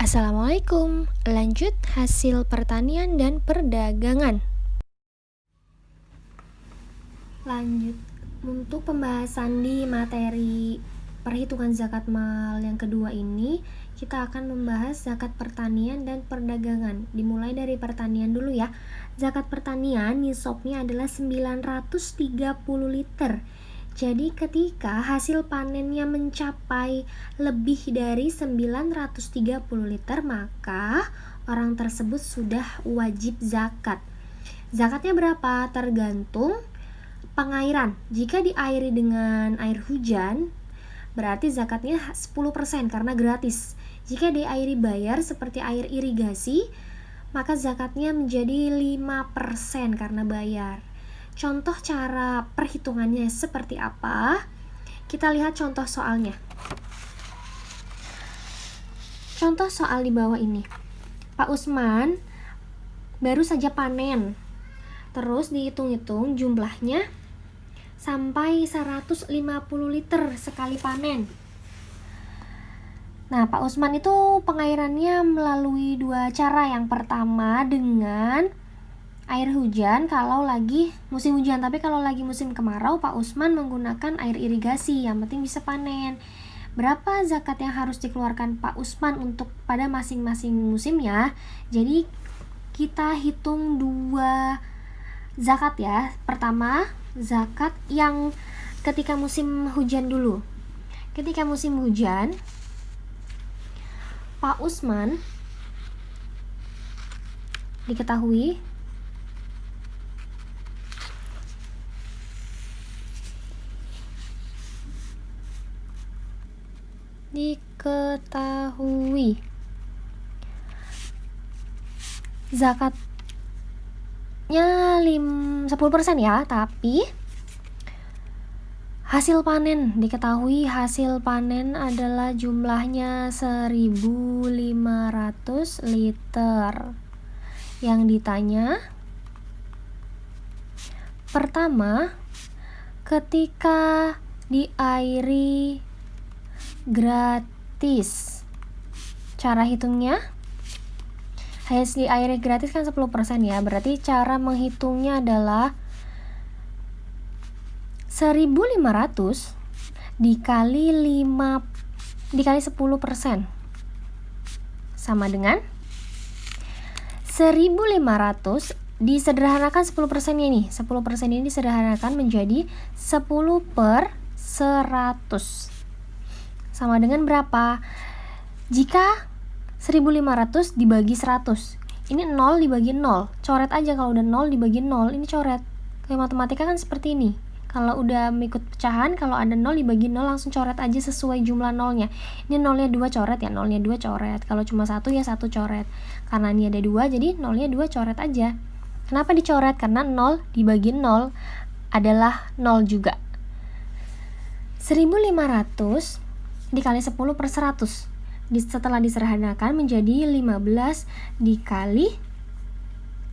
Assalamualaikum. Lanjut hasil pertanian dan perdagangan. Lanjut untuk pembahasan di materi perhitungan zakat mal yang kedua ini, kita akan membahas zakat pertanian dan perdagangan. Dimulai dari pertanian dulu ya. Zakat pertanian nisabnya adalah 930 liter. Jadi ketika hasil panennya mencapai lebih dari 930 liter, maka orang tersebut sudah wajib zakat. Zakatnya berapa? Tergantung pengairan. Jika diairi dengan air hujan, berarti zakatnya 10% karena gratis. Jika diairi bayar seperti air irigasi, maka zakatnya menjadi 5% karena bayar. Contoh cara perhitungannya seperti apa? Kita lihat contoh soalnya. Contoh soal di bawah ini. Pak Usman baru saja panen. Terus dihitung-hitung jumlahnya sampai 150 liter sekali panen. Nah, Pak Usman itu pengairannya melalui dua cara. Yang pertama dengan air hujan kalau lagi musim hujan, tapi kalau lagi musim kemarau Pak Usman menggunakan air irigasi, yang penting bisa panen. Berapa zakat yang harus dikeluarkan Pak Usman untuk pada masing-masing musimnya? Jadi kita hitung dua zakat ya. Pertama, zakat yang ketika musim hujan dulu. Ketika musim hujan, Pak Usman diketahui zakatnya 10% ya, tapi hasil panen diketahui hasil panen adalah jumlahnya 1.500 liter. Yang ditanya pertama, ketika diairi gratis, cara hitungnya hasil diairi gratis kan 10% ya, berarti cara menghitungnya adalah 1.500 dikali 10% sama dengan 1.500 disederhanakan 10% nya nih. 10% ini disederhanakan menjadi 10/100 sama dengan berapa? Jika 1.500 dibagi 100, ini 0 dibagi 0, coret aja. Kalau udah 0 dibagi 0, ini coret. Kayak matematika kan seperti ini. Kalau udah mengikut pecahan, kalau ada 0 dibagi 0 langsung coret aja sesuai jumlah nolnya. Ini nolnya 2 coret ya, nolnya 2 coret. Kalau cuma 1 ya 1 coret. Karena ini ada 2, jadi nolnya 2 coret aja. Kenapa dicoret? Karena 0 dibagi 0 adalah 0 juga. 1.500 dikali 10/100. Setelah disederhanakan menjadi 15 dikali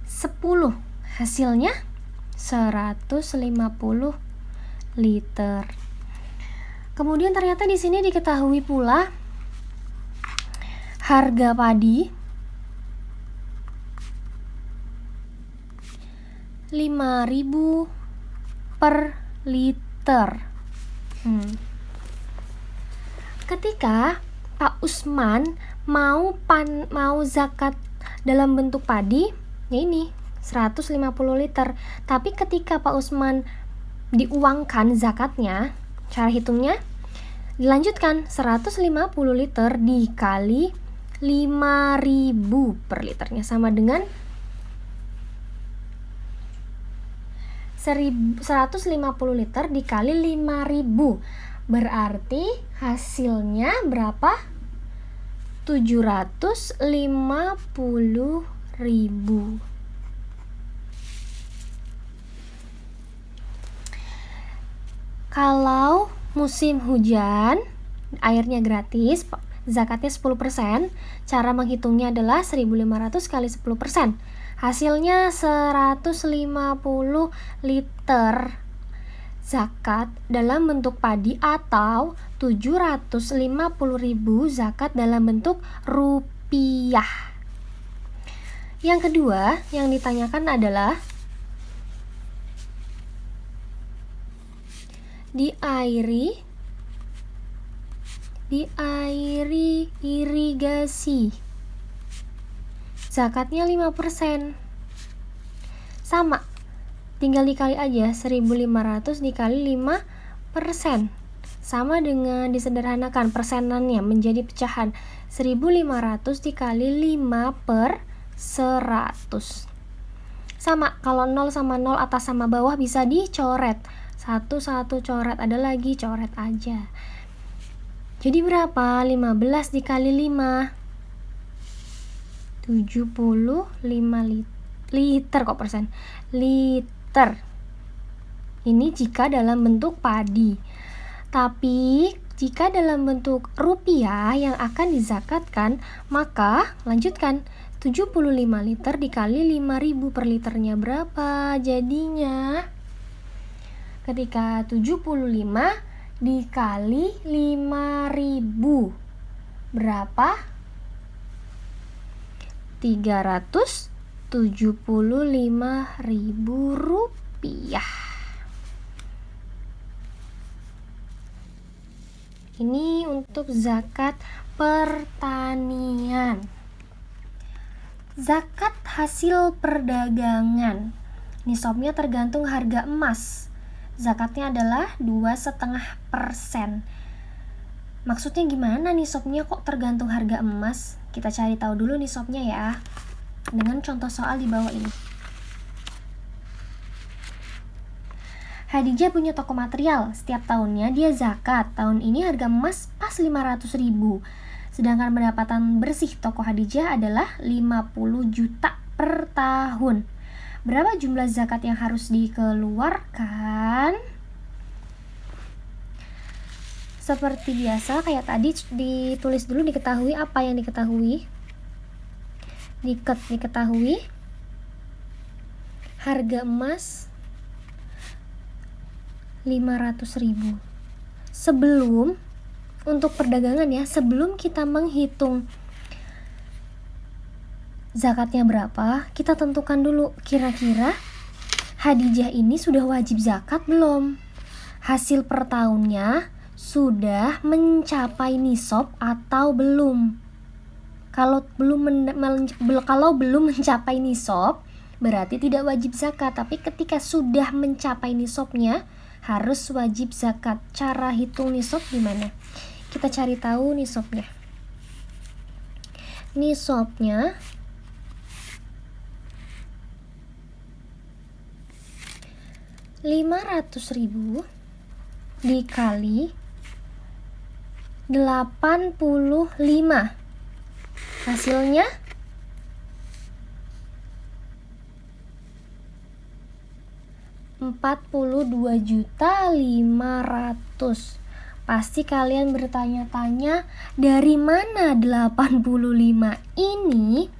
10. Hasilnya 150 liter. Kemudian ternyata di sini diketahui pula harga padi 5.000 per liter. Ketika Pak Usman mau zakat dalam bentuk padi, ya ini 150 liter. Tapi ketika Pak Usman diuangkan zakatnya, cara hitungnya dilanjutkan 150 liter dikali 5.000 per liternya sama dengan 150 liter dikali 5.000. Berarti hasilnya berapa? 750.000. Kalau musim hujan, airnya gratis, zakatnya 10%. Cara menghitungnya adalah 1.500 kali 10%. Hasilnya 150 liter zakat dalam bentuk padi atau 750.000 zakat dalam bentuk rupiah. rupiah. Yang kedua yang ditanyakan adalah diairi irigasi. Zakatnya 5%. Sama, tinggal dikali aja 1.500 dikali 5%. Sama dengan disederhanakan persenannya menjadi pecahan 1.500 dikali 5 per 100. Sama, kalau 0 sama 0 atas sama bawah bisa dicoret. Satu coret, ada lagi coret aja. Jadi berapa? 15 dikali 5 75 liter kok persen. Liter. Ini jika dalam bentuk padi. Tapi jika dalam bentuk rupiah yang akan dizakatkan, maka lanjutkan 75 liter dikali 5.000 per liternya berapa? Jadinya ketika 75 dikali 5.000 berapa? 375.000 rupiah. Ini untuk zakat pertanian. Zakat hasil perdagangan. Nisabnya tergantung harga emas. Zakatnya adalah 2,5%. Maksudnya gimana nisabnya kok tergantung harga emas? Kita cari tahu dulu nisabnya ya. Dengan contoh soal di bawah ini. Hadijah punya toko material. Setiap tahunnya dia zakat. Tahun ini harga emas pas 500.000. Sedangkan pendapatan bersih toko Hadijah adalah 50 juta per tahun. Berapa jumlah zakat yang harus dikeluarkan? Seperti biasa kayak tadi ditulis dulu, diketahui apa yang diketahui. Diketahui harga emas 500.000. Sebelum untuk perdagangan ya, sebelum kita menghitung zakatnya berapa, kita tentukan dulu kira-kira Hadijah ini sudah wajib zakat belum? Hasil per tahunnya sudah mencapai nisab atau belum? Kalau belum mencapai nisab berarti tidak wajib zakat, tapi ketika sudah mencapai nisabnya harus wajib zakat. Cara hitung nisab gimana? Kita cari tahu nisabnya. Nisabnya Rp500.000 dikali 85. Hasilnya Rp42.500.000. Pasti kalian bertanya-tanya, dari mana 85 ini?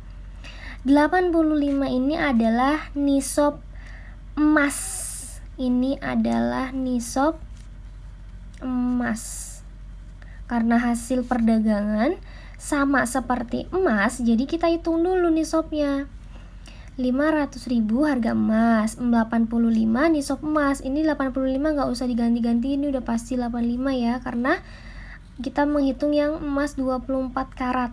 85 ini adalah nisab emas. Ini adalah nisab emas. Karena hasil perdagangan sama seperti emas, jadi kita hitung dulu nisabnya. 500.000 harga emas, 85 nisab emas. Ini 85 nggak usah diganti-ganti, ini udah pasti 85 ya, karena kita menghitung yang emas 24 karat.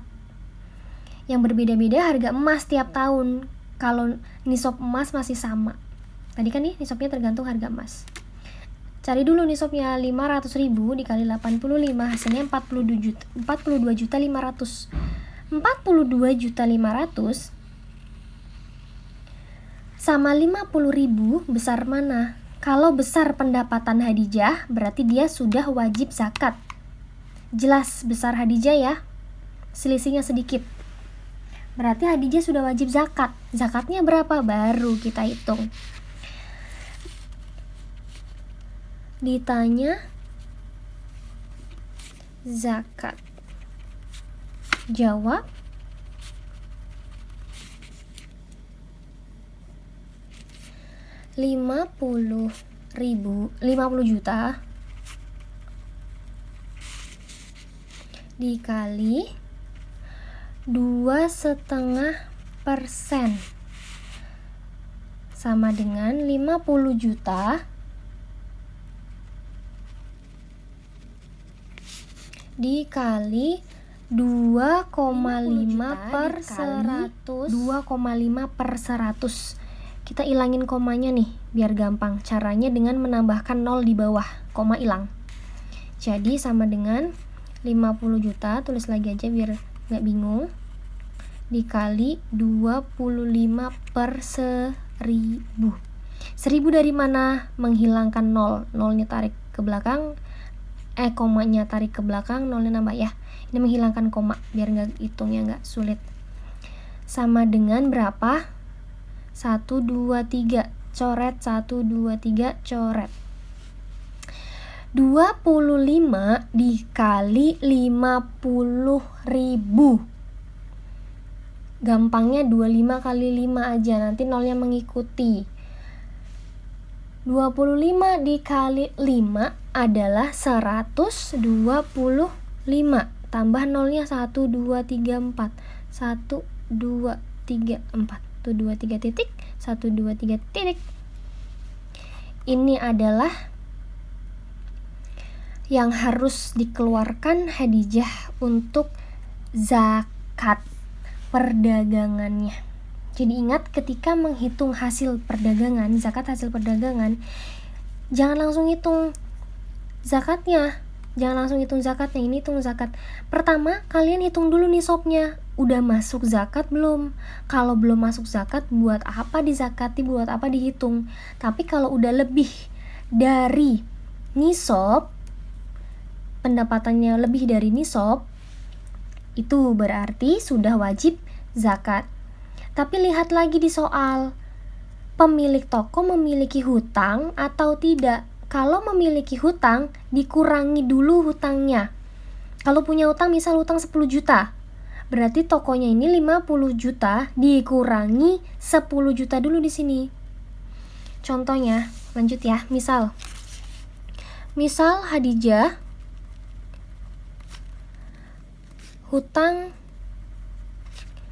Yang berbeda-beda harga emas tiap tahun. Kalau nisab emas masih sama. Tadi kan nih nisabnya tergantung harga emas. Cari dulu nisabnya. 500.000 dikali 85 hasilnya 42.500. 42.500 sama 50.000 besar mana? Kalau besar pendapatan Hadijah berarti dia sudah wajib zakat. Jelas besar Hadijah ya. Selisihnya sedikit. Berarti Hadijah sudah wajib zakat. Zakatnya berapa? Baru kita hitung. Ditanya zakat. Jawab 50 juta dikali 2,5% sama dengan 50 juta dikali 2,5 per 100. 2,5 per 100. Kita ilangin komanya nih biar gampang. Caranya dengan menambahkan 0 di bawah, koma hilang. Jadi sama dengan 50 juta, tulis lagi aja biar nggak bingung, dikali 25 per 1000. 1000 dari mana? Menghilangkan 0. 0-nya tarik ke belakang, komanya tarik ke belakang, 0-nya nambah ya. Ini menghilangkan koma biar nggak hitungnya nggak sulit. Sama dengan berapa? 1, 2, 3. Coret 1, 2, 3, coret. 25 dikali 50.000. Gampangnya 25 kali 5 aja, nanti nolnya mengikuti. 25 dikali 5 adalah 125. Tambah nolnya 1, 2, 3, 4. 1, 2, 3, 4. 1, 2, 3 titik. 1, 2, 3 titik. Ini adalah yang harus dikeluarkan Khadijah untuk zakat perdagangannya. Jadi ingat, ketika menghitung hasil perdagangan, zakat hasil perdagangan, jangan langsung hitung zakatnya. Ini hitung zakat. Pertama, kalian hitung dulu nisabnya. Udah masuk zakat belum? Kalau belum masuk zakat, buat apa dizakati, buat apa dihitung? Tapi kalau udah lebih dari nisab, pendapatannya lebih dari nisab, itu berarti sudah wajib zakat. Tapi lihat lagi di soal, pemilik toko memiliki hutang atau tidak. Kalau memiliki hutang, dikurangi dulu hutangnya. Kalau punya hutang, misal hutang 10 juta, berarti tokonya ini 50 juta, dikurangi 10 juta dulu di sini. Contohnya, lanjut ya, misal Khadijah hutang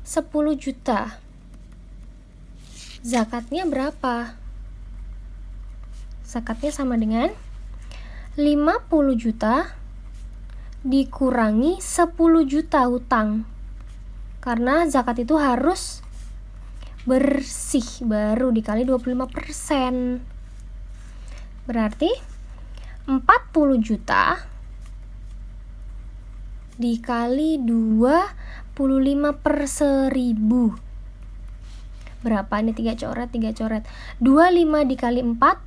10 juta. Zakatnya berapa? Zakatnya sama dengan 50 juta dikurangi 10 juta hutang. Karena zakat itu harus bersih, baru dikali 25%. Berarti 40 juta dikali 25 per 1000. Berapa? Ini 3 coret. 25 dikali 4,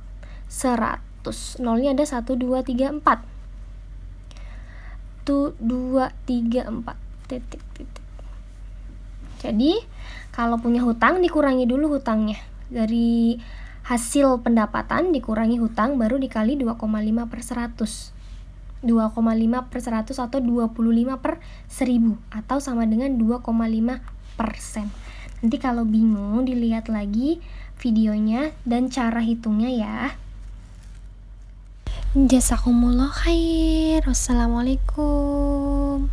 100. Nolnya ada 1, 2, 3, 4. 1, 2, 3, 4. Titik. Jadi, kalau punya hutang, dikurangi dulu hutangnya. Dari hasil pendapatan dikurangi hutang, baru dikali 2,5 per 100. 2,5 per 100 atau 25 per 1000 atau sama dengan 2,5%. Nanti kalau bingung dilihat lagi videonya dan cara hitungnya ya. Jazakumullah khair. Wassalamualaikum.